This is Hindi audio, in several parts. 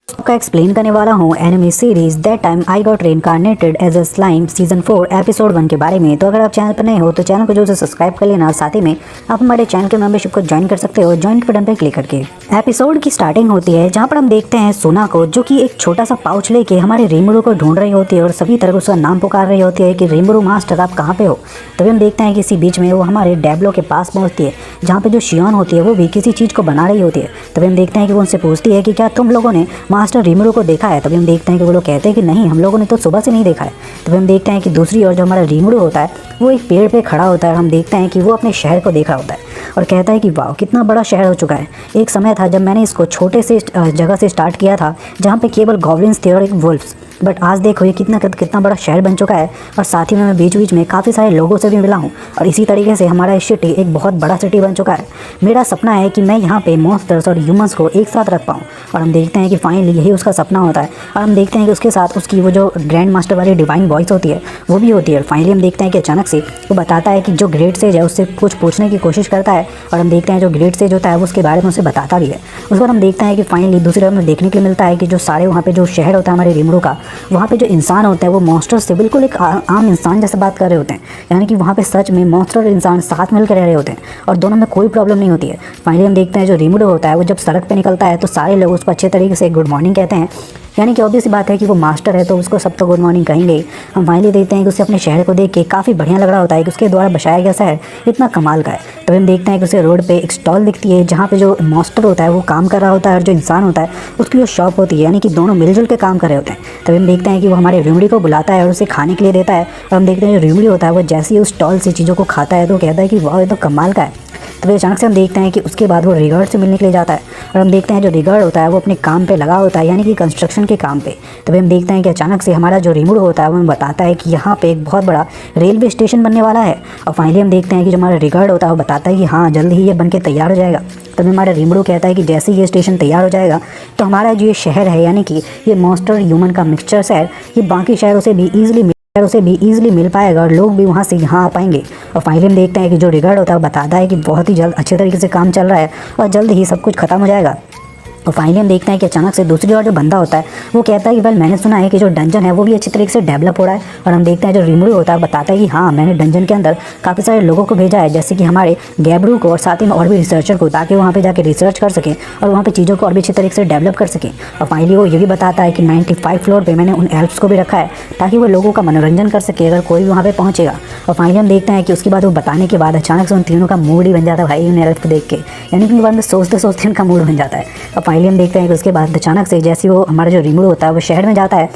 आपका एक्सप्लेन करने वाला हूँ anime series that time I got reincarnated as a slime season 4 episode 1 के बारे में। तो अगर आप चैनल पर नए हो तो चैनल को जो से सब्सक्राइब कर लेना और साथ ही में आप हमारे चैनल के मेंबरशिप को ज्वाइन कर सकते हो ज्वाइन बटन पर क्लिक करके। एपिसोड की स्टार्टिंग होती है जहाँ पर हम देखते हैं सोना को जो कि एक छोटा सा पाउच लेके हमारे रीमुरू को ढूंढ रही होती है और सभी तरह उसका नाम पुकार रही होती है कि रीमुरू मास्टर आप कहाँ पे हो। तभी हम देखते हैं कि इसी बीच में वो हमारे डैब्लो के पास पहुँचती है जहाँ पे जो शियोन होती है वो भी किसी चीज़ को बना रही होती है। तभी हम देखते हैं कि वो उनसे पूछती है कि क्या तुम लोगों ने मास्टर रीमुरू को देखा है। तभी हम देखते हैं कि वो लोग कहते हैं कि नहीं, हम लोगों ने तो सुबह से नहीं देखा है। तभी हम देखते हैं कि दूसरी ओर जो हमारा रीमुरू होता है वो एक पेड़ पे खड़ा होता है। हम देखते हैं कि वो अपने शहर को देख रहा होता है और कहता है कि वाह कितना बड़ा शहर हो चुका है। एक समय था जब मैंने इसको छोटे से जगह से स्टार्ट किया था जहाँ पे केवल गॉब्लिन्स थे और एक वुल्फ्स, बट आज देखो ये कितना बड़ा शहर बन चुका है और साथ ही में मैं बीच बीच में काफ़ी सारे लोगों से भी मिला हूँ और इसी तरीके से हमारा सिटी एक बहुत बड़ा सिटी बन चुका है। मेरा सपना है कि मैं यहाँ पे मॉन्स्टर्स और ह्यूमंस को एक साथ रख पाऊँ और हम देखते हैं कि फाइनली यही उसका सपना होता है। और हम देखते हैं कि उसके साथ उसकी वो जो ग्रैंड मास्टर वाली डिवाइन वॉइस होती है वो भी होती है। फाइनली हम देखते हैं कि अचानक से वो बताता है कि जो ग्रेट सेज है उससे कुछ पूछने की कोशिश करता है और हम देखते हैं जो ग्रेट सेज होता है वो उसके बारे में उसे बताता भी है। उस पर हम देखते हैं कि फाइनली दूसरी ओर में देखने के लिए मिलता है कि जो सारे वहाँ पे जो शहर होता है हमारे रीमुरू का, वहाँ पे जो इंसान होता है वो मॉन्स्टर से बिल्कुल एक आम इंसान जैसे बात कर रहे होते हैं। यानी कि वहाँ पे सच में मॉन्स्टर और इंसान साथ मिलकर रह रहे होते हैं और दोनों में कोई प्रॉब्लम नहीं होती है। फाइनली हम देखते हैं जो रीमुरू होता है वो जब सड़क पे निकलता है तो सारे लोग उसको अच्छे तरीके से गुड मॉर्निंग कहते हैं। यानी कि ऑब्वियस सी बात है कि वो मास्टर है तो उसको सब तो गुड मॉर्निंग कहेंगे ही। हम फाइनली देखते हैं कि उसे अपने शहर को देख के काफ़ी बढ़िया लग रहा होता है कि उसके द्वारा बसाया गया शहर इतना कमाल का है। तभी हम देखते हैं कि उसे रोड पे एक स्टॉल दिखती है जहाँ पे जो मास्टर होता है वो काम कर रहा होता है और जो इंसान होता है उसकी जो शॉप होती है, यानी कि दोनों मिलजुल के काम कर रहे होते हैं। तभी हम देखते हैं कि वो हमारे रीमुड़ी को बुलाता है और उसे खाने के लिए देता है और हम देखते हैं जो रीमुड़ी होता है वो जैसे ही उस स्टॉल से चीज़ों को खाता है तो कहता है कि वाह ये तो कमाल का है। तभी अचानक से हम देखते हैं कि उसके बाद वो रिगार्ड से मिलने के लिए जाता है और हम देखते हैं जो रिगार्ड होता है वो अपने काम पे लगा होता है, यानी कि कंस्ट्रक्शन के काम पे। तभी हम देखते हैं कि अचानक से हमारा जो रीमुरू होता है वो हमें बताता है कि यहाँ पे एक बहुत बड़ा रेलवे स्टेशन बनने वाला है। और फाइनली हम देखते हैं कि जो हमारा रिगार्ड होता है वो बताता है कि हाँ जल्द ही ये बन के तैयार हो जाएगा। तभी हमारा रीमुरू कहता है कि जैसे ही ये स्टेशन तैयार हो जाएगा तो हमारा जो ये शहर है, यानी कि ये मॉन्स्टर ह्यूमन का मिक्सचर शहर, ये बाकी शहरों से भी ईजिली मिल पाएगा और लोग भी वहाँ से यहाँ आ पाएंगे। और फाइनली हम देखते हैं कि जो रिगार्ड होता है वो बताता है कि बहुत ही जल्द अच्छे तरीके से काम चल रहा है और जल्द ही सब कुछ खत्म हो जाएगा। और फाइनली हम देखते हैं कि अचानक से दूसरी ओर जो बंदा होता है वो कहता है कि वेल मैंने सुना है कि जो डंजन है वो भी अच्छी तरीके से डेवलप हो रहा है। और हम देखते हैं जो रीमुरू होता है बताता है कि हाँ मैंने डंजन के अंदर काफ़ी सारे लोगों को भेजा है, जैसे कि हमारे गैब्रू को और साथ ही में और भी रिसर्चर को, ताकि वहाँ पे जाके रिसर्च कर सकें और वहाँ पे चीज़ों को और भी अच्छी तरीके से डेवलप कर सकें। और फाइनली वो ये भी बताता है कि 95 फ्लोर पर मैंने उन एल्प्स को भी रखा है ताकि वो लोगों का मनोरंजन कर सके अगर कोई भी वहाँ पर पहुँचेगा। और फाइनली हम देखते हैं कि उसके बाद वो बताने के बाद अचानक से उन तीनों का मूड ही बन जाता है भाई उन एल्प्स को देख के, यानी कि उनके बाद में सोचते सोचते उनका मूड बन जाता है। और फाइनली हम देखते हैं कि उसके बाद अचानक से जैसे वो हमारा जो रीमुरू होता है वो शहर में जाता है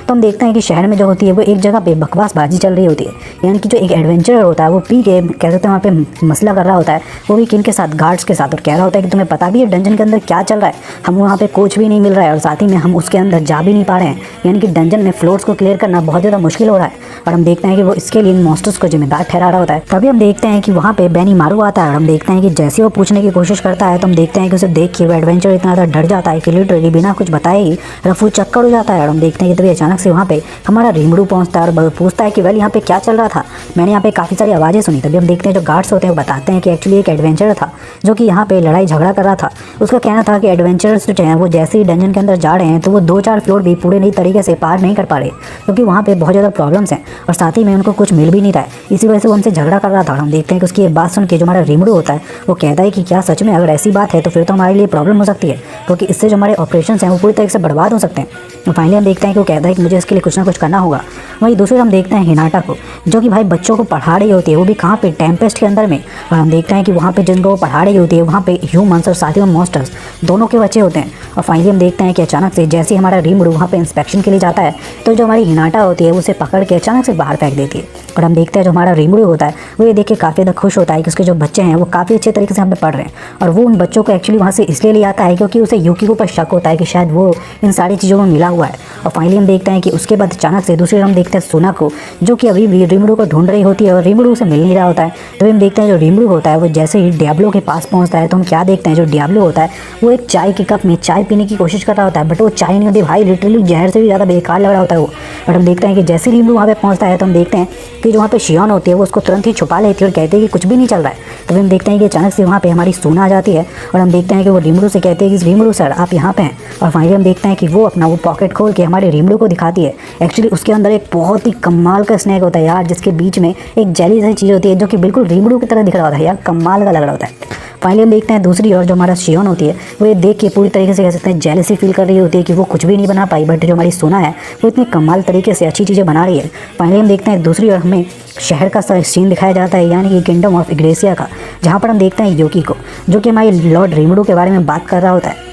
तो हम देखते हैं कि शहर में जो होती है वो एक जगह पे बकवासबाजी चल रही होती है। यानी कि जो एक एडवेंचरर होता है वो पी के कह सकते हैं वहाँ पे मसला कर रहा होता है, वो भी किन के साथ, गार्ड्स के साथ, और कह रहा होता है कि तुम्हें पता भी है डंजन के अंदर क्या चल रहा है, हम वहाँ पे कोच भी नहीं मिल रहा है और साथ ही में हम उसके अंदर जा भी नहीं पा रहे हैं। यानी कि डंजन में फ्लोर्स को क्लियर करना बहुत ज़्यादा मुश्किल हो रहा है और हम देखते हैं कि वो इसके लिए इन मॉन्स्टर्स को जिम्मेदार ठहरा रहा होता है। तभी हम देखते हैं कि वहाँ पे बेनी मारू आता है और हम देखते हैं कि जैसे वो पूछने की कोशिश करता है तो हम देखते हैं कि उसे देख के वो एडवेंचर इतना ज़्यादा डर जाता है कि लिटरली बिना कुछ बताए ही रफू चक्कर हो जाता है। और हम देखते हैं कि तभी अचानक से वहाँ पे हमारा रीमुरू पहुंचता है और पूछता है कि वेल यहाँ पे क्या चल रहा था, मैंने यहाँ पे काफ़ी सारी आवाज़ें सुनी। तभी हम देखते हैं जो गार्ड्स होते हैं वो बताते हैं कि एक्चुअली एक एडवेंचरर था जो कि यहाँ पे लड़ाई झगड़ा कर रहा था। उसका कहना था कि एडवेंचरर्स जो हैं वो जैसे ही डंजन के अंदर जा रहे हैं तो वो 2-4 फ्लोर भी पूरे नई तरीके से पार नहीं कर पा रहे क्योंकि वहाँ पे बहुत ज़्यादा प्रॉब्लम्स हैं और साथ ही में उनको कुछ मिल भी नहीं रहा है, इसी वजह से वो हमसे झगड़ा कर रहा था। और हम देखते हैं कि उसकी ये बात सुन के जो हमारा रीमुरू होता है वो कहता है कि क्या सच में अगर ऐसी बात है तो फिर तो हमारे लिए प्रॉब्लम हो सकती है क्योंकि इससे जो हमारे ऑपरेशन हैं वो पूरी तरीके से बर्बाद हो सकते हैं। फाइनली हम देखते हैं कि वो कहता है कि मुझे इसके लिए कुछ ना कुछ करना होगा। वहीं दूसरी हम देखते हैं हिनाटा को जो कि भाई बच्चों को पढ़ा रही होती है, वो भी कहाँ पे, टेम्पेस्ट के अंदर में। और हम देखते हैं कि वहाँ पे जिनको वो पढ़ा रही होती है वहाँ पे ह्यूमंस और साथ ही में मॉन्स्टर्स दोनों के बच्चे होते हैं। और फाइनली हम देखते हैं कि अचानक से जैसे ही हमारा रीमुरू वहाँ पे इंस्पेक्शन के लिए जाता है तो जो हमारी हिनाटा होती है उसे पकड़ के अचानक से बाहर फेंक देती है। और हम देखते हैं जो हमारा रीमुरू होता है वो ये देख के काफ़ी ज़्यादा खुश होता है कि उसके जो बच्चे हैं वो काफ़ी अच्छे तरीके से यहाँ पे पढ़ रहे हैं और वो उन बच्चों को एक्चुअली वहाँ से इसलिए ले आता है क्योंकि उसे यूकी के ऊपर शक होता है कि शायद वो इन सारी चीज़ों में मिला हुआ है। और फाइनली हम देखते हैं हैं कि उसके बाद अचानक से दूसरी ओर हम देखते हैं सोना को, जो कि अभी भी रीमड़ू को ढूंढ रही होती है और रीमड़ू उसे मिल नहीं रहा होता है। तो हम देखते हैं जो रीमड़ू होता है वो जैसे ही डियाब्लो के पास पहुंचता है तो हम क्या देखते हैं, जो डियाब्लो होता है वो एक चाय के कप में चाय पीने की कोशिश कर रहा होता है, बट वो चाय नहीं होती भाई, लिटरली जहर से भी ज़्यादा बेकार लग रहा होता है वो। बट हम देखते हैं कि जैसे ही रीमड़ू वहाँ पे पहुँचता है तो हम देखते हैं कि जो वहाँ पे शियोन होती है वो उसको तुरंत ही छुपा लेती है और कहते हैं कि कुछ भी नहीं चल रहा है। तो हम देखते हैं कि अचानक से वहाँ पे हमारी सोना आ जाती है और हम देखते हैं कि वो रीमड़ू से कहते हैं कि रीमड़ू सर आप यहाँ पे हैं। और फाइनली हम देखते हैं कि वो अपना वो पॉकेट खोल के हमारे रीमड़ू को दिखाती है। एक्चुअली उसके अंदर एक बहुत ही कमाल का स्नैक होता है यार, जिसके बीच में एक जेली जैसी चीज़ होती है जो कि बिल्कुल रीमड़ू की तरह दिख रहा होता है यार, कमाल का लग रहा होता है। फाइनली हम देखते हैं दूसरी ओर जो हमारा शियोन होती है वो ये देख के पूरी तरीके से कह सकते हैं जेलसी फील कर रही होती है कि वो कुछ भी नहीं बना पाई, बट जो हमारी सोना है वो इतनी कमाल तरीके से अच्छी चीज़ें बना रही है। फाइनली हम देखते हैं दूसरी ओर हमें शहर का सीन दिखाया जाता है, यानी कि किंगडम ऑफ इग्रेसिया का, जहाँ पर हम देखते हैं योकी को, जो कि हमारे लॉर्ड रीमड़ू के बारे में बात कर रहा होता है।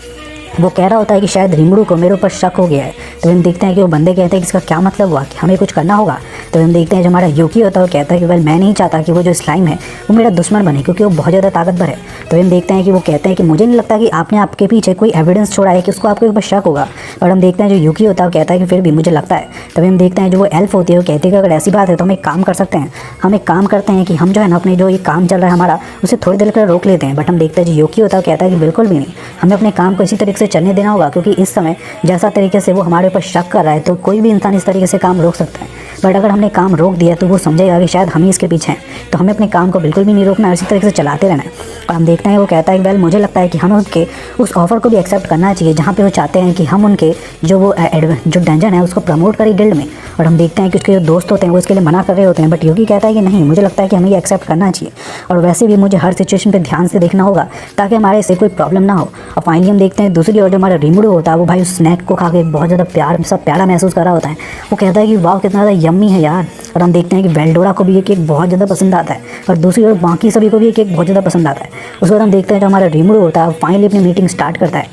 वो कह रहा होता है कि शायद रीमड़ू को मेरे ऊपर शक हो गया है। तो हम देखते हैं कि वो बंदे कहते हैं कि इसका क्या मतलब हुआ, कि हमें कुछ करना होगा। तो हम देखते हैं जो हमारा योकी होता है वो कहता है कि वेल मैं नहीं चाहता कि वो जो स्लाइम है वो मेरा दुश्मन बने, क्योंकि वो बहुत ज़्यादा ताकतवर है। तो हम देखते हैं कि वो कहते हैं कि मुझे नहीं लगता कि आपने आपके पीछे कोई एविडेंस छोड़ा है कि उसको आपके ऊपर शक होगा। और हम देखते हैं जो योकी होता है वो कहता है कि फिर भी मुझे लगता है। तभी हम देखते हैं जो वो एल्फ होती है वो कहती है कि अगर ऐसी बात है तो हम एक काम कर सकते हैं, हम एक काम करते हैं कि हम जो है ना अपने जो ये काम चल रहा है हमारा उसे थोड़ी देर के लिए रोक लेते हैं। बट हम देखते हैं जो योकी होता है वो कहता है कि बिल्कुल भी नहीं, हमें अपने काम को इसी तरीके से चलने देना होगा, क्योंकि इस समय जैसा तरीके से वो हमारे ऊपर शक कर रहा है तो कोई भी इंसान इस तरीके से काम रोक सकता है। बट अगर हमने काम रोक दिया तो वो समझेगा कि शायद हम ही इसके पीछे हैं, तो हमें अपने काम को बिल्कुल भी नहीं रोकना है, इसी तरीके से चलाते रहना है। और हम देखते हैं वो कहता है कि वेल मुझे लगता है कि हमें उनके उस ऑफ़र को भी एक्सेप्ट करना चाहिए जहाँ पे वो चाहते हैं कि हम उनके जो डंजन है उसको प्रमोट करें गिल्ड में। और हम देखते हैं कि उसके जो दोस्त होते हैं वो इसके लिए मना कर रहे होते हैं, बट योगी कहता है कि नहीं, मुझे लगता है कि हमें ये एक्सेप्ट करना चाहिए और वैसे भी मुझे हर सिचुएशन पर ध्यान से देखना होगा ताकि हमारे से कोई प्रॉब्लम ना हो। और फाइनली हम देखते हैं दूसरी ओर जो हमारा रीमड़ू होता है वो भाई उस स्नैक को खा के बहुत ज़्यादा प्यारा महसूस कर रहा होता है। वो कहता है कि वाह कितना ज़्यादा यम्मी है यार। और हम देखते हैं कि वेल्डोरा को भी ये केक बहुत ज़्यादा पसंद आता है और दूसरी ओर बाकी सभी को भी ये केक बहुत ज़्यादा पसंद आता है। उसके बाद हम देखते हैं जो हमारा रीमड़ू होता है फाइनली अपनी मीटिंग स्टार्ट करता है,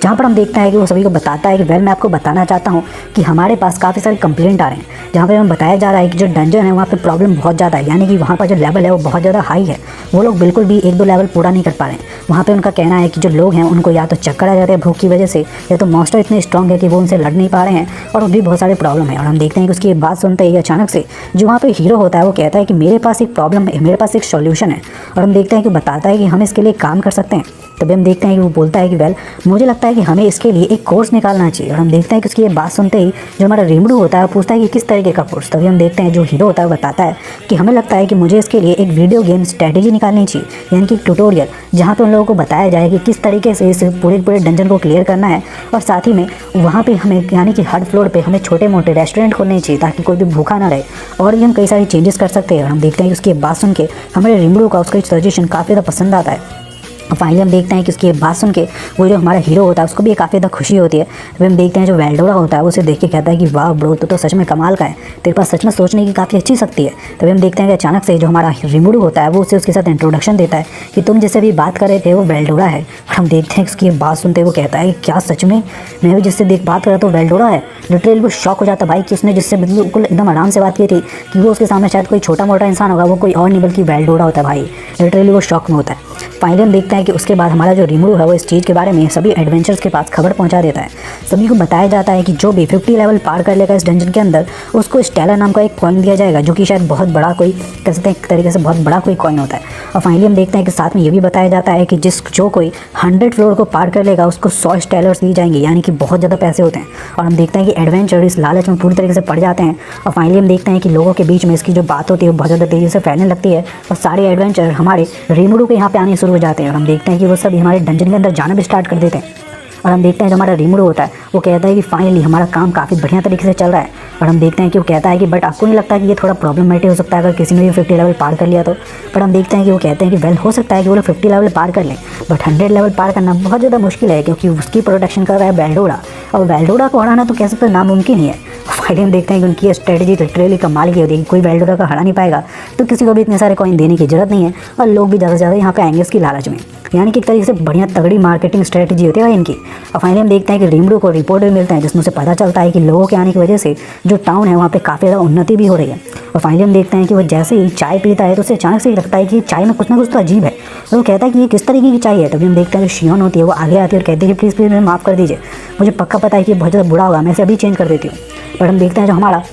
जहाँ पर हम देखते हैं कि वो सभी को बताता है कि वेल मैं आपको बताना चाहता हूँ कि हमारे पास काफ़ी सारे कंप्लेंट आ रहे हैं, जहाँ पे हमें बताया जा रहा है कि जो डंजन है वहाँ पे प्रॉब्लम बहुत ज़्यादा है, यानी कि वहाँ पर जो लेवल है वो बहुत ज़्यादा हाई है। वो लोग बिल्कुल भी 1-2 लेवल पूरा नहीं कर पा रहे हैं। वहाँ पे उनका कहना है कि जो लोग हैं उनको या तो चक्कर आ जाते हैं भूख की वजह से, या तो मॉन्स्टर इतने स्ट्रॉन्ग है कि वो उनसे लड़ नहीं पा रहे हैं, और भी बहुत सारे प्रॉब्लम है। और हम देखते हैं कि उसकी ये बात सुनते ही अचानक से जो वहाँ पर हीरो होता है वो कहता है कि मेरे पास एक प्रॉब्लम है, मेरे पास एक सॉल्यूशन है। और हम देखते हैं कि बताता है कि हम इसके लिए काम कर सकते हैं। तभी हम देखते हैं कि वो बोलता है कि वेल मुझे लगता है कि हमें इसके लिए एक कोर्स निकालना चाहिए। और हम देखते हैं कि उसकी ये बात सुनते ही जो हमारा रीमड़ू होता है वो पूछता है कि किस तरीके का कोर्स। तभी हम देखते हैं जो हीरो होता है वो बताता है कि हमें लगता है कि मुझे इसके लिए एक वीडियो गेम स्ट्रैटेजी निकालनी चाहिए, यानी कि ट्यूटोरियल, जहाँ पे उन लोगों को बताया जाए कि किस तरीके से इस पूरे डंजन को क्लियर करना है। और साथ ही में वहाँ पर हमें यानी कि हर फ्लोर पर हमें छोटे मोटे रेस्टोरेंट खोलने चाहिए ताकि कोई भी भूखा ना रहे, और भी हम कई सारी चेंजेस कर सकते हैं। और हम देखते हैं कि उसकी बात सुन के हमारे रीमड़ू का उसका सजेशन काफ़ी ज़्यादा पसंद आता है। फाइनली हम देखते हैं कि उसकी बात सुन के वो जो हमारा हीरो होता है उसको भी काफ़ी ज़्यादा खुशी होती है। फिर हम देखते हैं जो वेल्डोरा होता है वो उसे देख के कहता है कि वाह ब्रो तो सच में कमाल का है, तेरे पास सच में सोचने की काफ़ी अच्छी शक्ति है। तभी हम देखते हैं कि अचानक से जो हमारा रीमड़ू होता है वो उसे उसके साथ इंट्रोडक्शन देता है कि तुम जिससे भी बात कर रहे थे वो वेल्डोरा है। और हम देखते हैं उसकी बात सुनते वो कहता है क्या सच में मैं भी जिससे बात कर रहा तो वेल्डोरा है। लिटरली वो शॉक हो जाता भाई कि उसने जिससे बिल्कुल एकदम आराम से बात की थी कि वो उसके सामने शायद कोई छोटा मोटा इंसान होगा, वो कोई और नहीं बल्कि वेल्डोरा होता है भाई। लिटरली वो शॉक में होता है। फाइनली हम देखते हैं कि उसके बाद हमारा जो रीमड़ू है वो इस चीज़ के बारे में सभी एडवेंचर्स के पास खबर पहुंचा देता है। सभी को बताया जाता है कि जो भी 50 लेवल पार कर लेगा इस डंजन के अंदर उसको स्टेलर नाम का एक कॉइन दिया जाएगा, जो कि शायद बहुत बड़ा कोई कह सकते हैं एक तरीके से बहुत बड़ा कोई कॉइन होता है। और फाइनली हम देखते हैं कि साथ में ये भी बताया जाता है कि जो कोई 100 फ्लोर को पार कर लेगा उसको 100 स्टेलर्स दिए जाएंगे, यानी कि बहुत ज़्यादा पैसे होते हैं। और हम देखते हैं कि एडवेंचर इस लालच में पूरी तरीके से पड़ जाते हैं। और फाइनली हम देखते हैं कि लोगों के बीच में इसकी जो बात होती है वो बहुत ज़्यादा तेज़ी से फैलने लगती है और सारे एडवेंचर हमारे रीमड़ू के यहाँ पे आने शुरू हो जाते हैं। और हम देखते हैं कि वो सब हमारे डंजन के अंदर जाना भी स्टार्ट कर देते हैं। और हम देखते हैं जो हमारा रीमड़ू होता है वो कहता है कि फाइनली हमारा काम काफ़ी बढ़िया तरीके से चल रहा है। और हम देखते हैं कि वो कहता है कि बट आपको नहीं लगता कि ये थोड़ा प्रॉब्लमेटिक हो सकता है अगर किसी ने भी 50 लेवल पार कर लिया तो। बट हम देखते हैं कि वो कहते हैं कि वेल हो सकता है कि वो लोग 50 लेवल पार कर लें, बट 100 लेवल पार करना बहुत ज़्यादा मुश्किल है क्योंकि उसकी प्रोटेक्शन कर रहा है वेल्डोरा, और वेल्डोरा को हराना तो कह सकते हैं नामुमकिन ही है। फाइनली हम देखते हैं कि उनकी स्ट्रेटजी लिटरली कमाल की होती है कि कोई वेल्डोरा का हरा नहीं पाएगा, तो किसी को भी इतने सारे कॉइन देने की जरूरत नहीं है और लोग भी ज़्यादा से ज़्यादा यहाँ पे आएंगे इसकी लालच में, यानी कि एक तरीके से बढ़िया तगड़ी मार्केटिंग स्ट्रेटजी होती है भाई इनकी। और फाइनली हम देखते हैं कि रीमड़ू को रिपोर्ट भी मिलता है जिसमें से पता चलता है कि लोगों के आने की वजह से जो टाउन है वहाँ पे काफ़ी ज़्यादा उन्नति भी हो रही है। और फाइनली हम देखते हैं कि वो जैसे ही चाय पीता है तो उसे अचानक से ही लगता है कि चाय में कुछ ना कुछ तो अजीब है, और वो कहता है कि ये किस तरीके की चाय है। तभी हम देखते हैं जो शियोन होती है वो आगे आती है और कहती है कि प्लीज़ मुझे माफ़ कर दीजिए, मुझे पक्का पता है कि बहुत ज़्यादा बुरा होगा, मैं इसे अभी चेंज कर देती हूँ। बट हम देखते हैं जो हमारा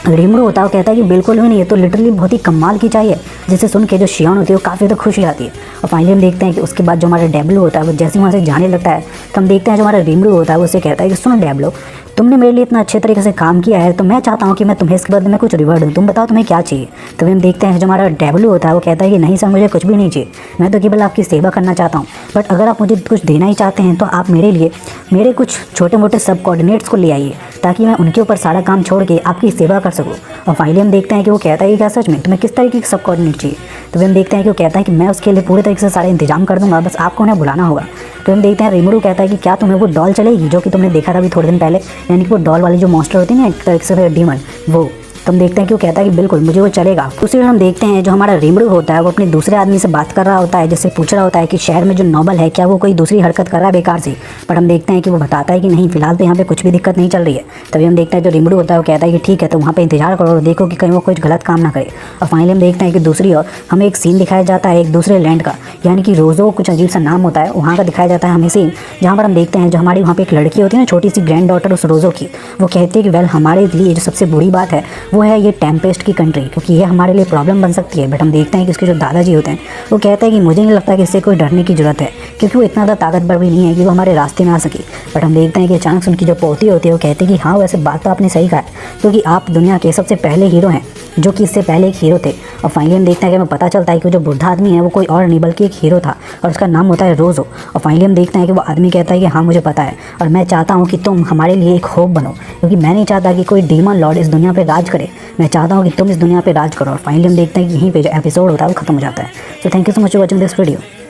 रीमरू होता है वो कहता है कि बिल्कुल भी नहीं, ये तो लिटरली बहुत ही कमाल की चाहिए, जिसे सुन के जो शियान होती है वो काफ़ी तो खुशी आती है। और फाइनली हम देखते हैं कि उसके बाद जो हमारा डेब्लो होता है वो जैसे वहाँ से जाने लगता है तो हम देखते हैं जो हमारा रीमरू होता है वो उसे कहता है कि सुनो डेब्लो, तुमने मेरे लिए इतना अच्छे तरीके से काम किया है तो मैं चाहता हूँ कि मैं तुम्हें इसके बदले में कुछ रिवॉर्ड दूँ, तुम बताओ तुम्हें क्या चाहिए। तो हम देखते हैं जो हमारा डेब्लू होता है वो कहता है कि नहीं सर, मुझे कुछ भी नहीं चाहिए, मैं तो केवल आपकी सेवा करना चाहता हूँ, बट अगर आप मुझे कुछ देना ही चाहते हैं तो आप मेरे लिए मेरे कुछ छोटे मोटे सब कोऑर्डिनेट्स को ले आइए ताकि मैं उनके ऊपर सारा काम छोड़ के आपकी सेवा कर सकूँ। और फाइनली हम देखते हैं कि वो कहता है कि क्या सच में तुम्हें किस तरीके के सब कोऑर्डिनेट चाहिए। तो हम देखते हैं कि वो कहता है कि मैं उसके लिए पूरे तरीके से सारे इंतजाम कर दूंगा, बस आपको उन्हें बुलाना होगा। तो हम देखते हैं रीमरू कहता है कि क्या तुम्हें वो डॉल चलेगी जो कि तुमने देखा था अभी थोड़े दिन पहले, यानी कि वो डॉल वाली जो मॉन्स्टर होती है ना एक तरीके से डीमन, वो। तो हम देखते हैं कि वो कहता है कि बिल्कुल मुझे वो चलेगा। दूसरी ओर हम देखते हैं जो हमारा रीमरू होता है वो अपने दूसरे आदमी से बात कर रहा होता है, जिससे पूछ रहा होता है कि शहर में जो नोबल है क्या वो कोई दूसरी हरकत कर रहा है बेकार सी। पर हम देखते हैं कि वो बताता है कि नहीं, फिलहाल तो यहाँ पे कुछ भी दिक्कत नहीं चल रही है। तभी हम देखते हैं जो रीमरू होता है वो कहता है कि ठीक है, तो वहाँ पर इंतजार करो और देखो कि कहीं वो कुछ गलत काम ना करे। और फाइनली हम देखते हैं कि दूसरी ओर हमें एक सीन दिखाया जाता है एक दूसरे लैंड का, यानी कि रोज़ो कुछ अजीब सा नाम होता है, वहाँ का दिखाया जाता है हमें सीन, जहाँ पर हम देखते हैं जो हमारी वहाँ पे एक लड़की होती है ना, छोटी सी ग्रैंड डॉटर उस रोज़ो की, वो कहती है कि वेल हमारे लिए जो सबसे बुरी बात है वो है ये टेम्पेस्ट की कंट्री, क्योंकि ये हमारे लिए प्रॉब्लम बन सकती है। बट हम देखते हैं कि उसके जो दादाजी होते हैं वो कहते हैं कि मुझे नहीं लगता कि इससे कोई डरने की ज़रूरत है, क्योंकि वो इतना ज़्यादा ताकतवर भी नहीं है कि वो हमारे रास्ते में आ सके। बट हम देखते हैं कि अचानक उनकी जो पोती होती है वो कहती है कि हाँ वैसे बात तो आपने सही कहा है, क्योंकि आप दुनिया के सबसे पहले हीरो हैं जो कि इससे पहले एक हीरो थे। और फाइनली हम देखते हैं कि हमें पता चलता है कि वो जो बुढ़ा आदमी है वो कोई और नहीं बल्कि एक हीरो था और उसका नाम होता है रोज़ो। और फाइनली हम देखते हैं कि वो आदमी कहता है कि हाँ मुझे पता है और मैं चाहता हूँ कि तुम हमारे लिए एक होप बनो, क्योंकि मैं नहीं चाहता कि कोई डीमन लॉर्ड इस दुनिया पर राज करे, मैं चाहता हूँ कि तुम इस दुनिया पर राज करो। और फाइनली हम देखते हैं कि यहीं पे जो एपिसोड होता है वो खत्म हो जाता है। तो thank you so much for watching this video.